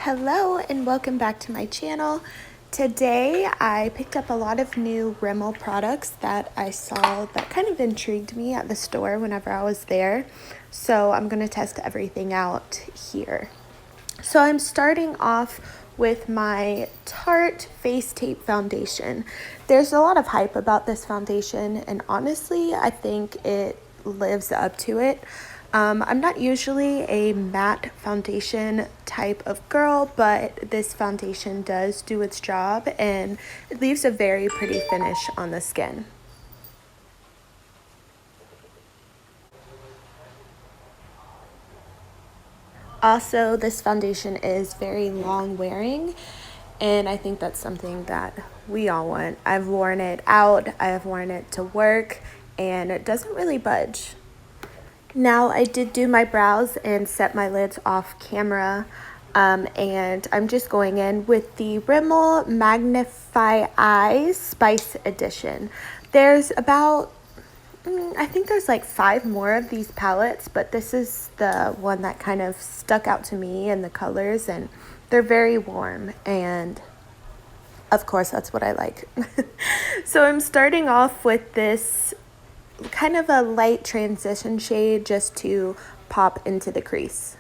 Hello and welcome back to my channel. Today I picked up a lot of new Rimmel products that I saw that kind of intrigued me at the store whenever I was there. So I'm going to test everything out here. So I'm starting off with my Tarte Face Tape Foundation. There's a lot of hype about this foundation and honestly I think it lives up to it. I'm not usually a matte foundation type of girl, but this foundation does do its job and it leaves a very pretty finish on the skin. Also, this foundation is very long wearing and I think that's something that we all want. I've worn it out, I have worn it to work, and it doesn't really budge. Now I did do my brows and set my lids off camera, and I'm just going in with the Rimmel Magnify Eyes Spice Edition. There's about, I think there's like 5 more of these palettes, but this is the one that kind of stuck out to me in the colors, and they're very warm, and of course that's what I like. So I'm starting off with this kind of a light transition shade just to pop into the crease.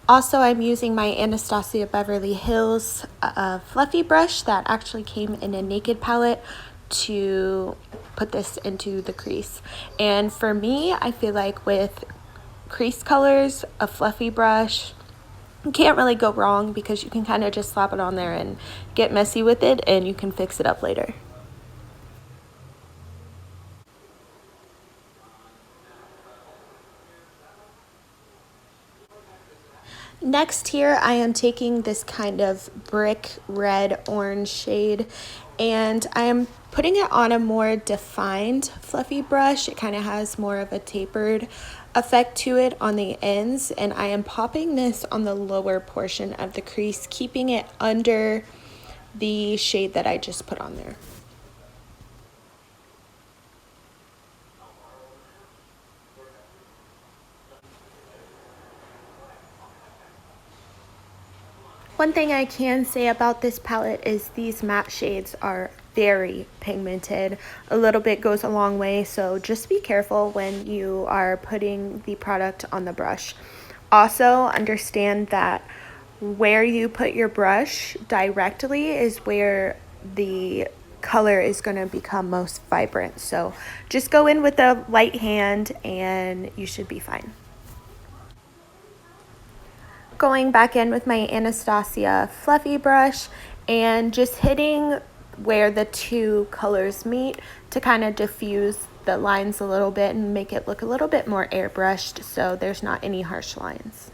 Also, I'm using my Anastasia Beverly Hills fluffy brush that actually came in a naked palette to put this into the crease. And for me, I feel like with crease colors, a fluffy brush, you can't really go wrong because you can kind of just slap it on there and get messy with it and you can fix it up later. Next here, I am taking this kind of brick red orange shade and I am putting it on a more defined fluffy brush. It kind of has more of a tapered effect to it on the ends, and I am popping this on the lower portion of the crease, keeping it under the shade that I just put on there. One thing I can say about this palette is these matte shades are very pigmented. A little bit goes a long way, so just be careful when you are putting the product on the brush. Also, understand that where you put your brush directly is where the color is going to become most vibrant. So just go in with a light hand and you should be fine. Going back in with my Anastasia fluffy brush and just hitting where the two colors meet to kind of diffuse the lines a little bit and make it look a little bit more airbrushed so there's not any harsh lines.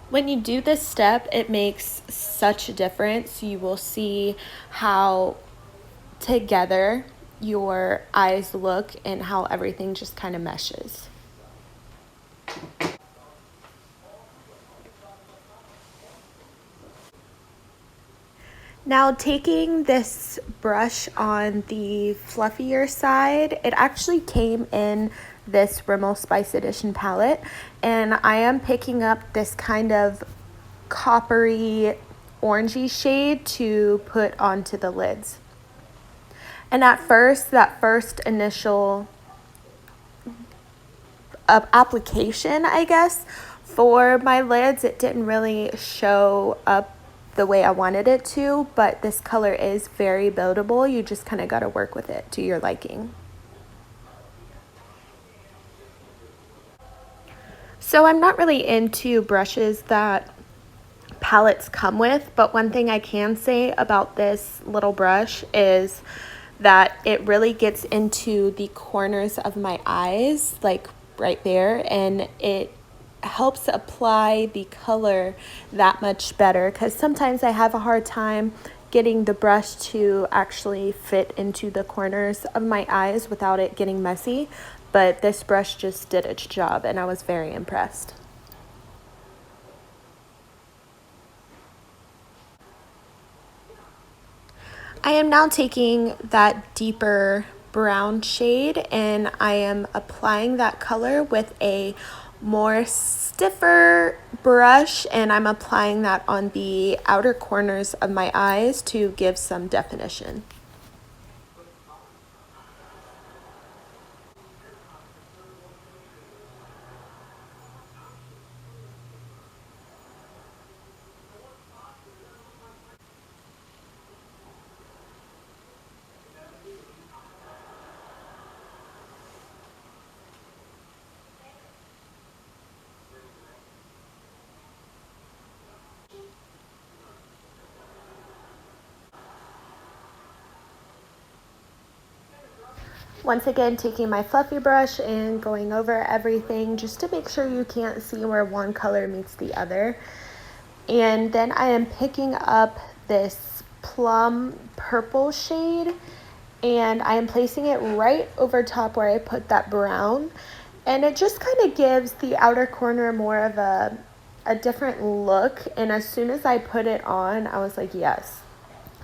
When you do this step, it makes such a difference. You will see how together your eyes look and how everything just kind of meshes. Now taking this brush on the fluffier side, it actually came in this Rimmel Spice Edition palette, and I am picking up this kind of coppery orangey shade to put onto the lids. And at first, that first initial application, I guess, for my lids, it didn't really show up the way I wanted it to, but this color is very buildable. You just kind of got to work with it to your liking. So I'm not really into brushes that palettes come with, but one thing I can say about this little brush is that it really gets into the corners of my eyes, like right there, and it helps apply the color that much better, because sometimes I have a hard time getting the brush to actually fit into the corners of my eyes without it getting messy, but this brush just did its job and I was very impressed. I am now taking that deeper brown shade and I am applying that color with a more stiffer brush, and I'm applying that on the outer corners of my eyes to give some definition. Once again, taking my fluffy brush and going over everything just to make sure you can't see where one color meets the other. And then I am picking up this plum purple shade and I am placing it right over top where I put that brown. And it just kind of gives the outer corner more of a different look. And as soon as I put it on, I was like, yes,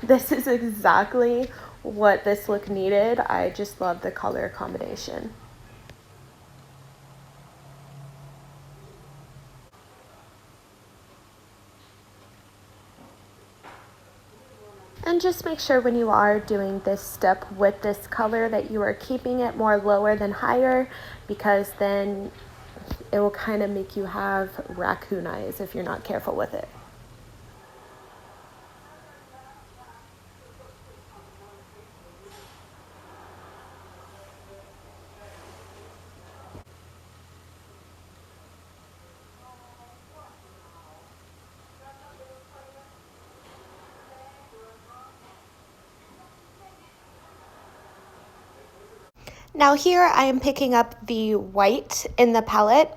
this is exactly what this look needed. I just love the color combination. And just make sure when you are doing this step with this color that you are keeping it more lower than higher, because then it will kind of make you have raccoon eyes if you're not careful with it. Now here I am picking up the white in the palette,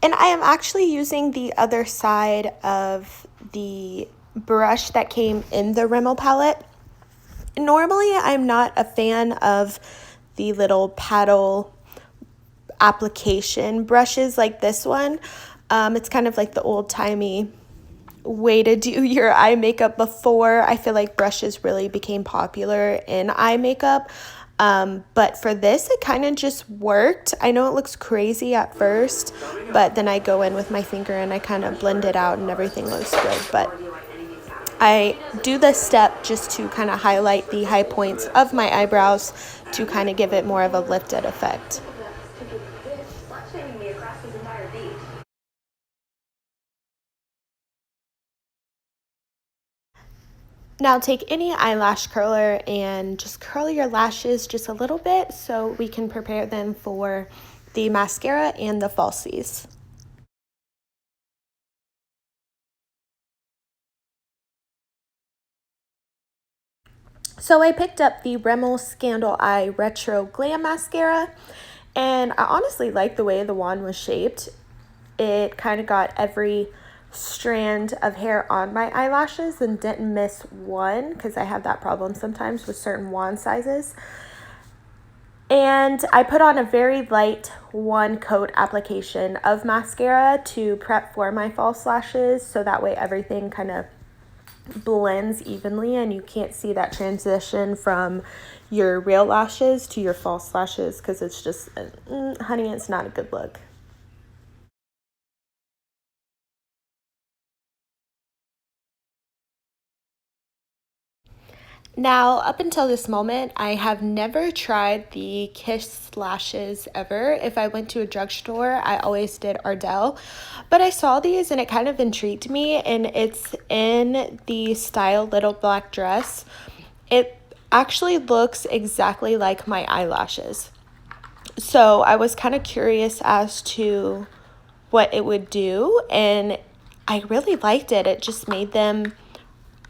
and I am actually using the other side of the brush that came in the Rimmel palette. Normally I'm not a fan of the little paddle application brushes like this one. It's kind of like the old-timey way to do your eye makeup before I feel like brushes really became popular in eye makeup. But for this, it kind of just worked. I know it looks crazy at first, but then I go in with my finger and I kind of blend it out and everything looks good. But I do this step just to kind of highlight the high points of my eyebrows to kind of give it more of a lifted effect. Now take any eyelash curler and just curl your lashes just a little bit so we can prepare them for the mascara and the falsies. So I picked up the Rimmel Scandal Eye Retro Glam Mascara, and I honestly like the way the wand was shaped. It kind of got every strand of hair on my eyelashes and didn't miss one, because I have that problem sometimes with certain wand sizes. And I put on a very light one coat application of mascara to prep for my false lashes, so that way everything kind of blends evenly and you can't see that transition from your real lashes to your false lashes, because it's just, honey, it's not a good look. Now, up until this moment, I have never tried the Kiss lashes ever. If I went to a drugstore, I always did Ardell. But I saw these and it kind of intrigued me, and it's in the style Little Black Dress. It actually looks exactly like my eyelashes. So I was kind of curious as to what it would do, and I really liked it. It just made them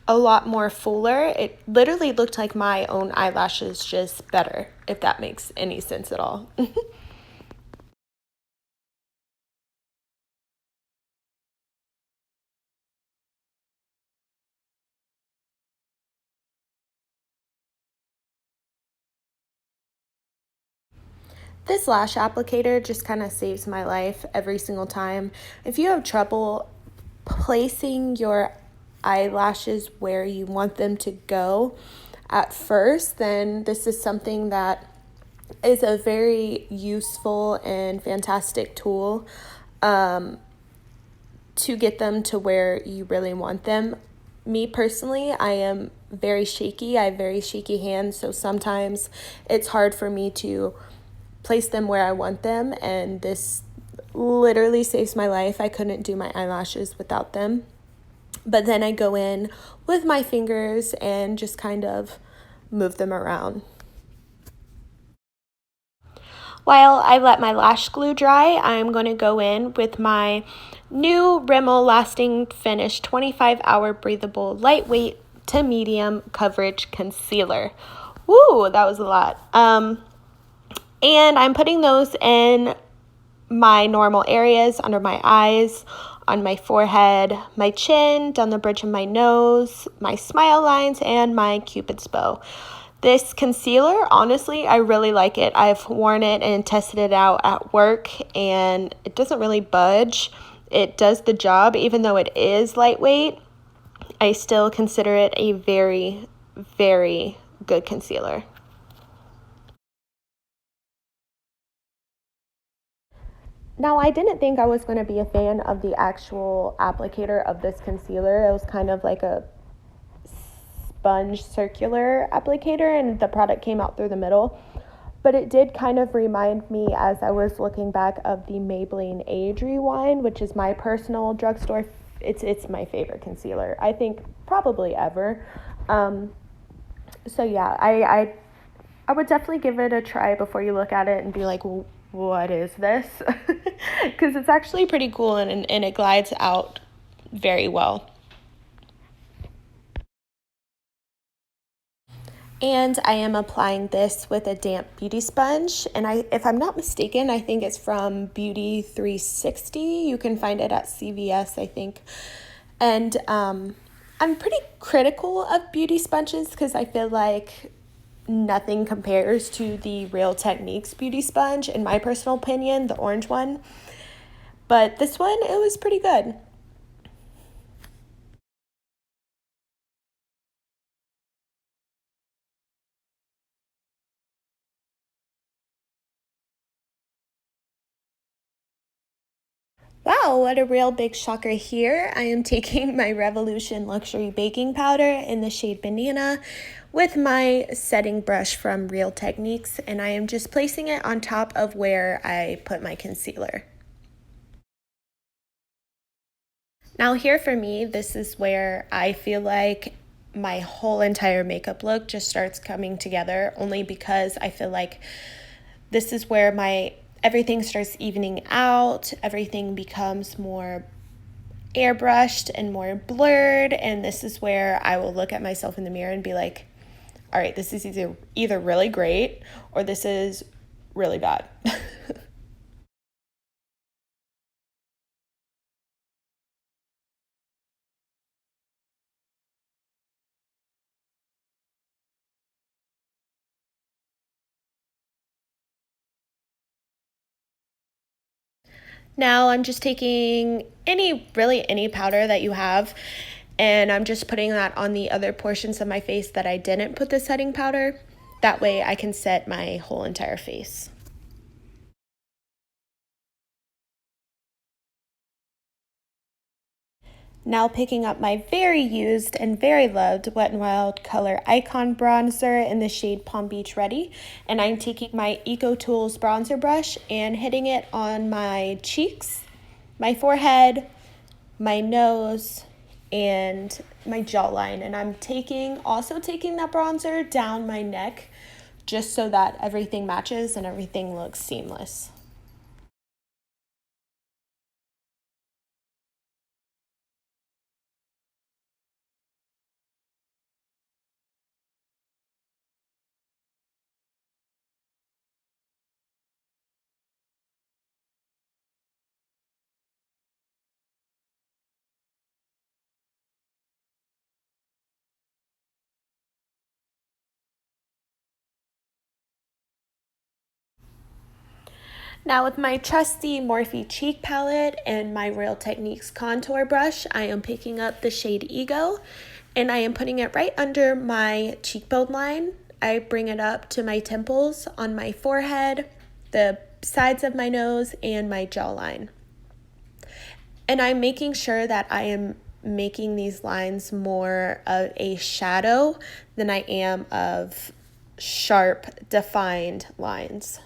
a lot more fuller. It literally looked like my own eyelashes, just better, if that makes any sense at all. This lash applicator just kind of saves my life every single time. If you have trouble placing your eyelashes where you want them to go at first, then this is something that is a very useful and fantastic tool to get them to where you really want them. Me personally, I am very shaky. I have very shaky hands, so sometimes it's hard for me to place them where I want them, and this literally saves my life. I couldn't do my eyelashes without them. But then I go in with my fingers and just kind of move them around. While I let my lash glue dry, I'm going to go in with my new Rimmel Lasting Finish 25-hour breathable lightweight to medium coverage concealer. Woo, that was a lot. And I'm putting those in my normal areas, under my eyes, on my forehead, my chin, down the bridge of my nose, my smile lines, and my Cupid's bow. This concealer, honestly, I really like it. I've worn it and tested it out at work, and it doesn't really budge. It does the job. Even though it is lightweight, I still consider it a very, very good concealer. Now, I didn't think I was going to be a fan of the actual applicator of this concealer. It was kind of like a sponge circular applicator, and the product came out through the middle. But it did kind of remind me, as I was looking back, of the Maybelline Age Rewind, which is my personal drugstore. It's my favorite concealer, I think, probably ever. So yeah, I would definitely give it a try before you look at it and be like, well, what is this? Because it's actually pretty cool, and it glides out very well. And I am applying this with a damp beauty sponge. And if I'm not mistaken, I think it's from Beauty 360. You can find it at CVS, I think. And I'm pretty critical of beauty sponges because I feel like nothing compares to the Real Techniques beauty sponge, in my personal opinion, the orange one. But this one, it was pretty good. Wow, what a real big shocker here. I am taking my Revolution Luxury Baking Powder in the shade Banana with my setting brush from Real Techniques, and I am just placing it on top of where I put my concealer. Now here for me, this is where I feel like my whole entire makeup look just starts coming together, only because I feel like this is where my everything starts evening out, everything becomes more airbrushed and more blurred, and this is where I will look at myself in the mirror and be like, all right, this is either really great or this is really bad. Now I'm just taking any powder that you have, and I'm just putting that on the other portions of my face that I didn't put the setting powder. That way I can set my whole entire face. Now picking up my very used and very loved Wet n Wild Color Icon Bronzer in the shade Palm Beach Ready. And I'm taking my Eco Tools bronzer brush and hitting it on my cheeks, my forehead, my nose, and my jawline. And I'm also taking that bronzer down my neck just so that everything matches and everything looks seamless. Now with my trusty Morphe cheek palette and my Real Techniques contour brush, I am picking up the shade Ego and I am putting it right under my cheekbone line. I bring it up to my temples, on my forehead, the sides of my nose, and my jawline. And I'm making sure that I am making these lines more of a shadow than I am of sharp, defined lines.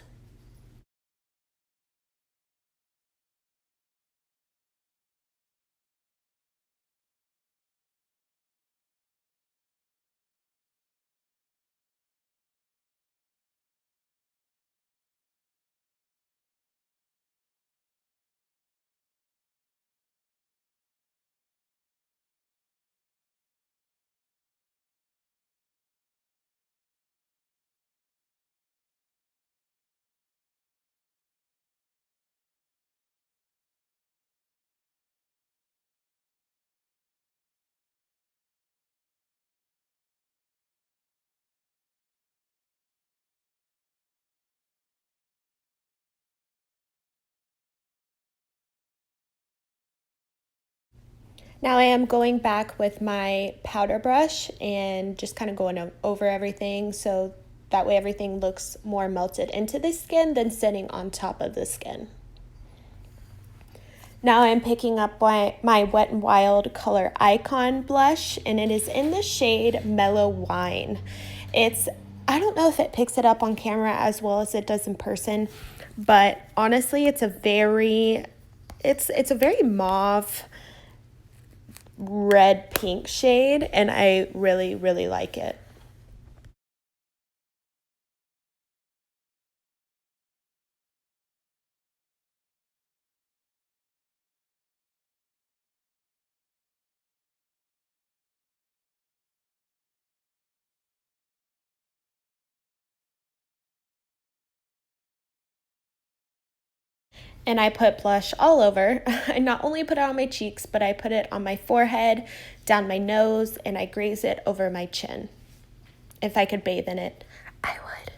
Now I am going back with my powder brush and just kind of going over everything so that way everything looks more melted into the skin than sitting on top of the skin. Now I'm picking up my Wet n Wild Color Icon blush, and it is in the shade Mellow Wine. I don't know if it picks it up on camera as well as it does in person, but honestly it's a very mauve red pink shade, and I really, really like it. And I put blush all over. I not only put it on my cheeks, but I put it on my forehead, down my nose, and I graze it over my chin. If I could bathe in it, I would.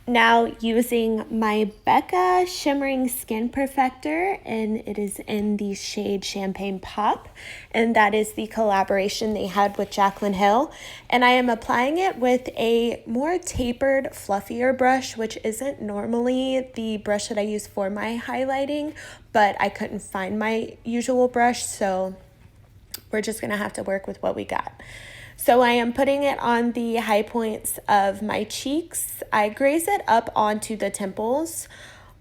Now using my Becca Shimmering Skin Perfector, and it is in the shade Champagne Pop, and that is the collaboration they had with Jaclyn Hill. And I am applying it with a more tapered, fluffier brush, which isn't normally the brush that I use for my highlighting, but I couldn't find my usual brush, so we're just gonna have to work with what we got. So I am putting it on the high points of my cheeks. I graze it up onto the temples,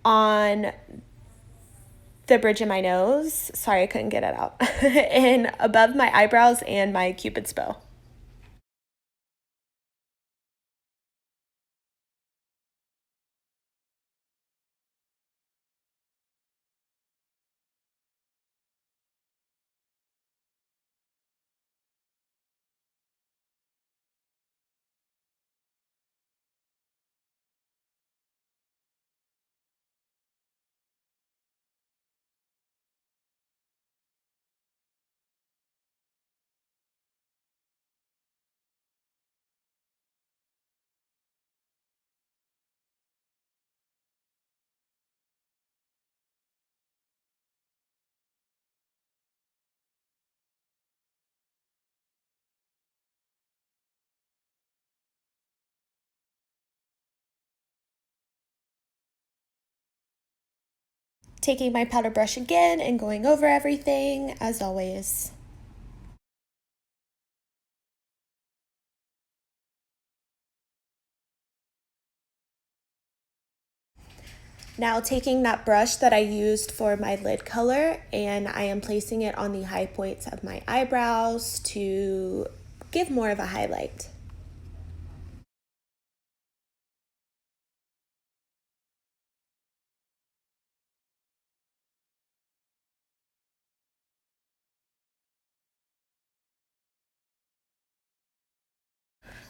on the bridge of my nose. Sorry, I couldn't get it out. And above my eyebrows and my cupid's bow. Taking my powder brush again and going over everything as always. Now taking that brush that I used for my lid color, and I am placing it on the high points of my eyebrows to give more of a highlight.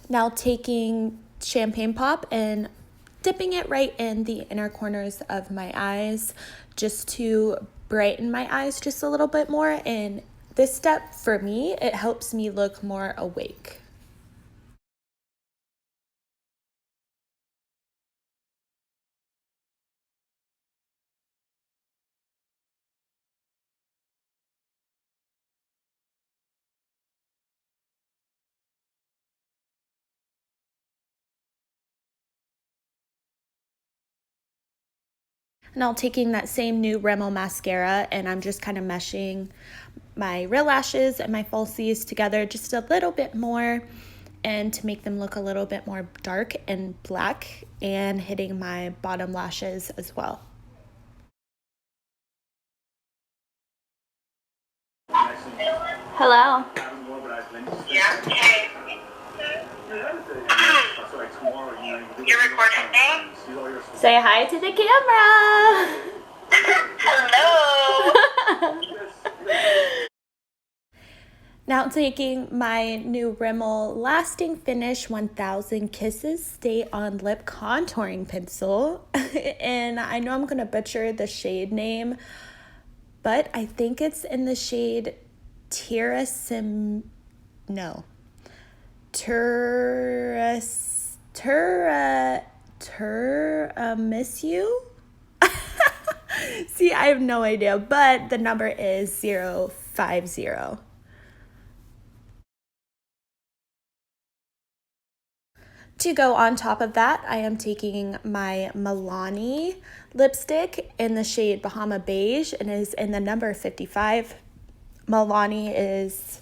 Now taking Champagne Pop and dipping it right in the inner corners of my eyes just to brighten my eyes just a little bit more. And this step for me, it helps me look more awake. Now taking that same new Rimmel mascara, and I'm just kind of meshing my real lashes and my falsies together just a little bit more, and to make them look a little bit more dark and black, and hitting my bottom lashes as well. Hello. Yeah. Hey. You're recording me? Say hi to the camera. Hello. Now taking my new Rimmel Lasting Finish 1000 Kisses Stay On Lip Contouring Pencil. And I know I'm going to butcher the shade name, but I think it's in the shade Tiramisu. See, I have no idea, but the number is 050. To go on top of that, I am taking my Milani lipstick in the shade Bahama Beige, and is in the number 55. Milani is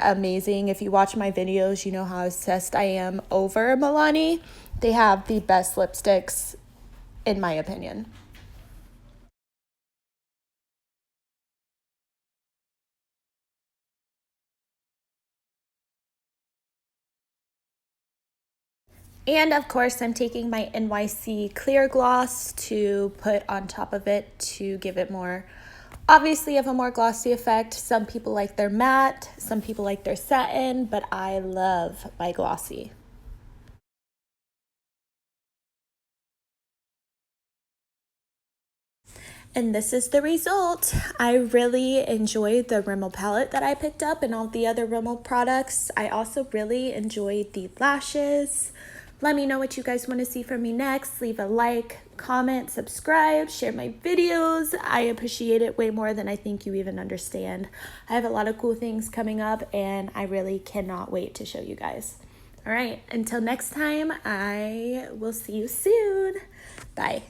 amazing. If you watch my videos, you know how obsessed I am over Milani. They have the best lipsticks, in my opinion. And of course, I'm taking my NYC clear gloss to put on top of it to give it more, obviously, of a more glossy effect. Some people like their matte, some people like their satin, but I love my glossy. And this is the result. I really enjoyed the Rimmel palette that I picked up and all the other Rimmel products. I also really enjoyed the lashes. Let me know what you guys want to see from me next. Leave a like, comment, subscribe, share my videos. I appreciate it way more than I think you even understand. I have a lot of cool things coming up, and I really cannot wait to show you guys. All right, until next time, I will see you soon. Bye.